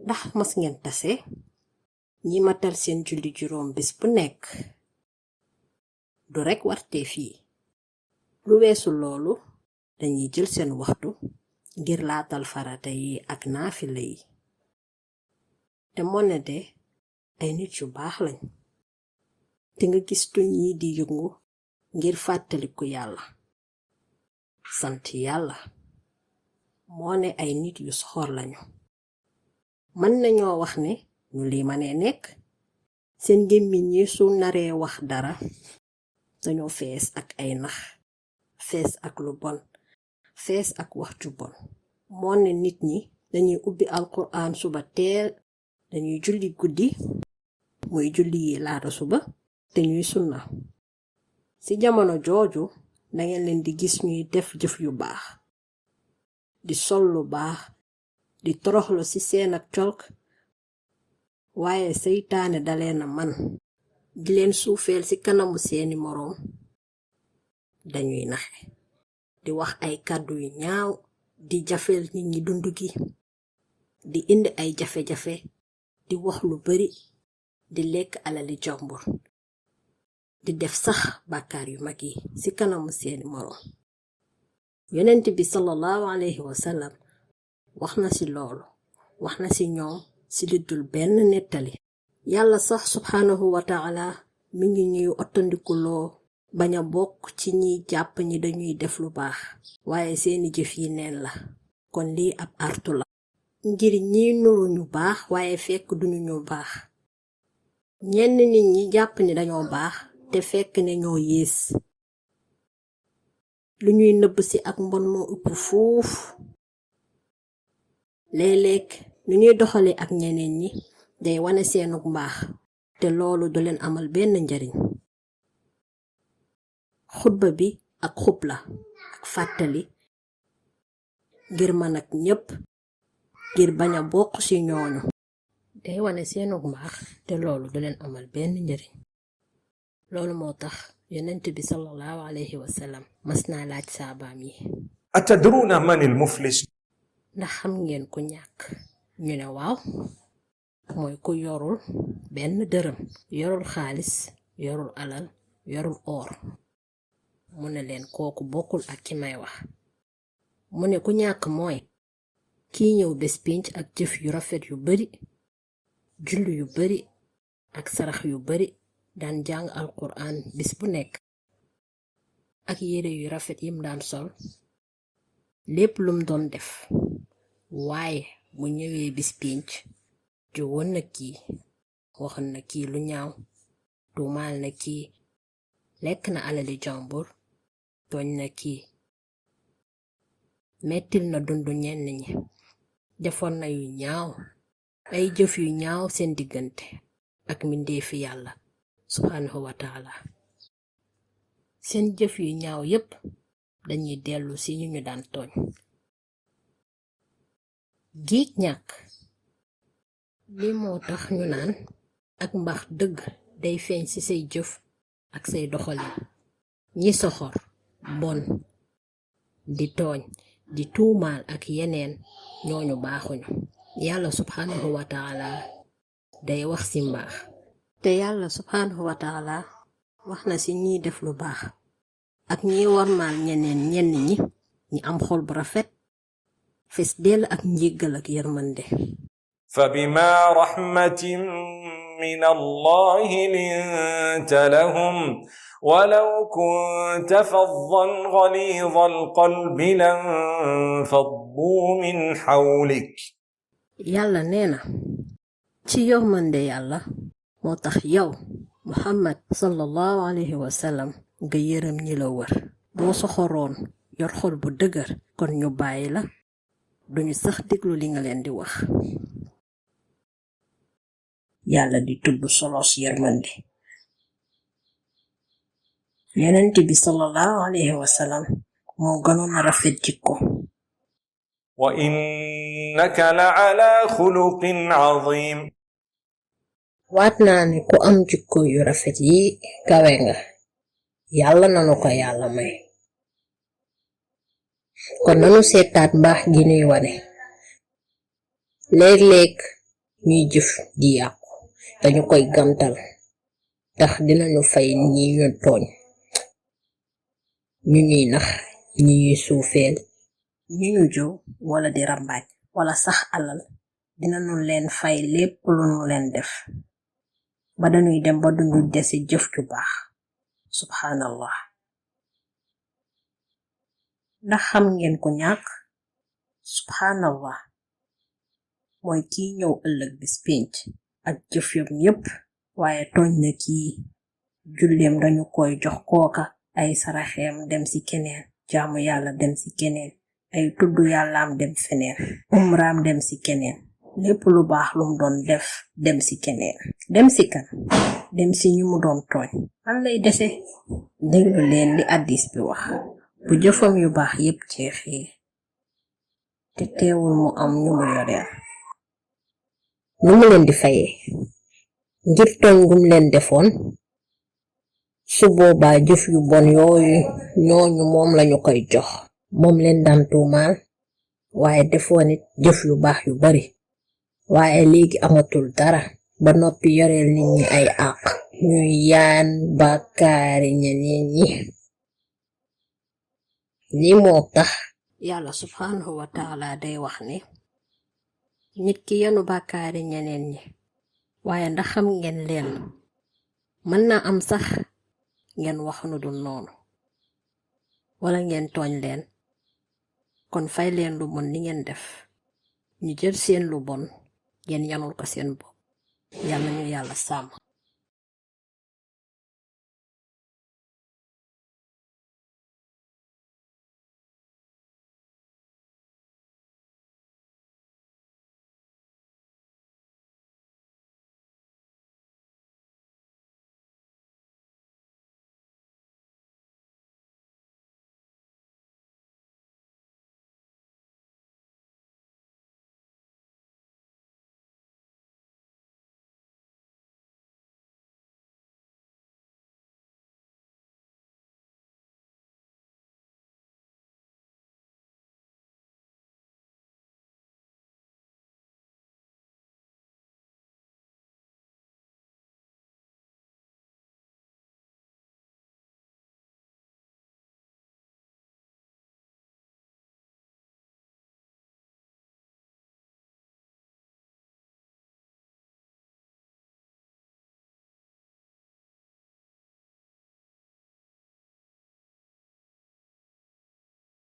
ndax mas ngeen tase ñi matal seen julli juróom bis bu nekk du rekk warteef yi lu weesu loolu dañuy jël seen waxtu ngir latal farata yi ak naafila yi te mone de ay nit yu baax lañ te nga gis tuñ yi di yëngu ngir fàttaliku yàlla sant yàlla moo ne ay nit yu soxor lañu mën nañoo wax ne ñu lii mënee nekk seen gémmiñ yi su naree wax dara dañoo fees ak ay nax fees ak lu bon fees ak wax ju bon moo ne nit ñi dañuy ubbi alquran suba teel dañuy julli guddi muy julli yi laata suba te ñuy sunna ci jamono jooju dangeen leen di gis ñuy def jëf yu baax di sol lu baax di toroxlu ci seen ak colk waaye seytaane daleena man di leen suufeel ci kanamu seeni moroom dañuy naxe di wax ay kàddu yu ñaaw di jafeel nit ñi dund gi di indi ay jafe-jafe di wax lu bari di lekk alali jàmbur di def sax bàkkaar yu mag yi ci kanamu seeni moroom yonent bi sallallahu alayhi wa sallam wax na ci loolu wax na ci ñoom ci li dul benn nettali yàlla sax subhanahu wa ta'ala mi ngi ñuy ottandikuloo bañ a bokk ci ñiy jàpp ñi dañuy def lu baax waaye seeni jëf yi neen la kon lii ab artu la ngir ñiy nuru ñu baax waaye fekk duñu ñu baax ñenn nit ñi jàpp ni dañoo baax te fekk ne ñoo yées lu ñuy nëbb ci ak mbon moo ëpp fuuf léeg-léeg nu ñuy doxale ak ñeneen ñi day wane seenug mbaax te loolu du leen amal benn njariñ xutba bi ak xub la ak fàttali ngir mën ak ñépp ngir bañ a bokk ci ñooñu day wane seenug mbaax te loolu du leen amal benn njariñ loolu moo tax yonent bi sallallahu alayhi wa sallam mas naa laaj saabaam yi atadruna man al muflis ndax xam ngeen ku ñàkk ñu ne waaw mooy ku yorul benn dërëm yorul xaalis yorul alal yorul or mu ne leen kooku bokkul ak ki may wax mu ne ku ñàkk mooy kii ñëw bés pénc ak jëf yu rafet yu bari julli yu bari ak sarax yu bari daan jàng alquran bis bu nekk ak yére yu rafet yim daan sol lépp lum doon def waaye bu ñëwee bis pénc jógoon na kii waxoon na kii lu ñaaw tuumaal na kii lekk na alali jàmbur tooñ na kii mettil na dundu ñenn ñi defoon na yu ñaaw ay jëf yu ñaaw seen diggante ak mbindeefi yàlla subhanahu wa ta'ala seen jëf yu ñaaw yépp dañuy dellu ci ñu daan tooñ giig ñàkk li moo tax ñu naan ak mbaax dëgg day feeñ ci say jëf ak say doxalin ñi soxor bon di tooñ di tuumaal ak yeneen ñooñu baaxuñu yàlla subhanahu wa ta'ala day wax ci mbaax te yàlla subhanahu wa ta'ala wax na ci ñiy def lu baax ak ñi warmaal ñenn ñi ñi am xol bu rafet fes dell ak njéggal ak yërmande فبما رحمة من الله لنت لهم ولو كنت فظا غليظ القلب لانفضوا من حولك yàlla nee na ci yërmande yàlla moo tax yow Muhammad sallallahu alayhi wa sallam nga yërëm ñi la wër boo soxoroon yor xol bu dëgër kon ñu bàyyi la duñu sax déglu li nga leen di wax yàlla di tudd solos yërmande yonent bi sallallahu alayhi wa sallam moo gënoon a rafet jikko wa innaka la ala xuluqin azim waat naa ne ku am jikko yu rafet yi kawe nga yàlla nanu ko yàlla may kon nanu seetaat mbaax gi nuy wane léeg-léeg ñuy jëf di yàqu dañu koy gantal ndax dinañu fay ñi ñu tooñ ñu ñuy nax ñi ñuy suufeel ñi ñu jow wala di rambaaj wala sax alal dinañu leen fay lépp lu nu leen def ba dañuy dem ba dundu desi jëf ju baax subhanallah. ndax xam ngeen ko ñàkk subhanallah mooy kiy ñëw ëllëg bis pénc ak jëf yam yépp waaye tooñ na kii julleem dañu koy jox kooka ay saraxeem dem ci keneen jaamu yàlla dem ci keneen ay tudd yàllaam dem feneen umraam dem ci keneen lépp lu baax lum doon def dem ci keneen dem ci kan dem ci ñu mu doon tooñ an lay dese. déglu leen li addis bi wax bu jëfam yu baax yépp jeexee te teewul mu am ñu mu yoreel nu mu leen di fayee ngir tooñ gum leen defoon su boobaa jëf yu bon yooyu ñooñu moom lañu koy jox moom leen daan tuumaal waaye defoon it jëf yu baax yu bari waaye léegi amatul dara ba noppi yoreel nit ñi ay àq ñuy yaan bàkkaari ñeneen ñi. li moo tax yàlla subhanahu wa taala day wax ne nit ki yanu bàkkaari ñeneen ñi waaye ndax xam ngeen leen mën na am sax ngeen wax nu dul noonu wala ngeen tooñ leen kon fay leen lu bon li ngeen def ñu jël seen lu bon ngeen yanul ko seen bopp yàlla ñu yàlla sàmm.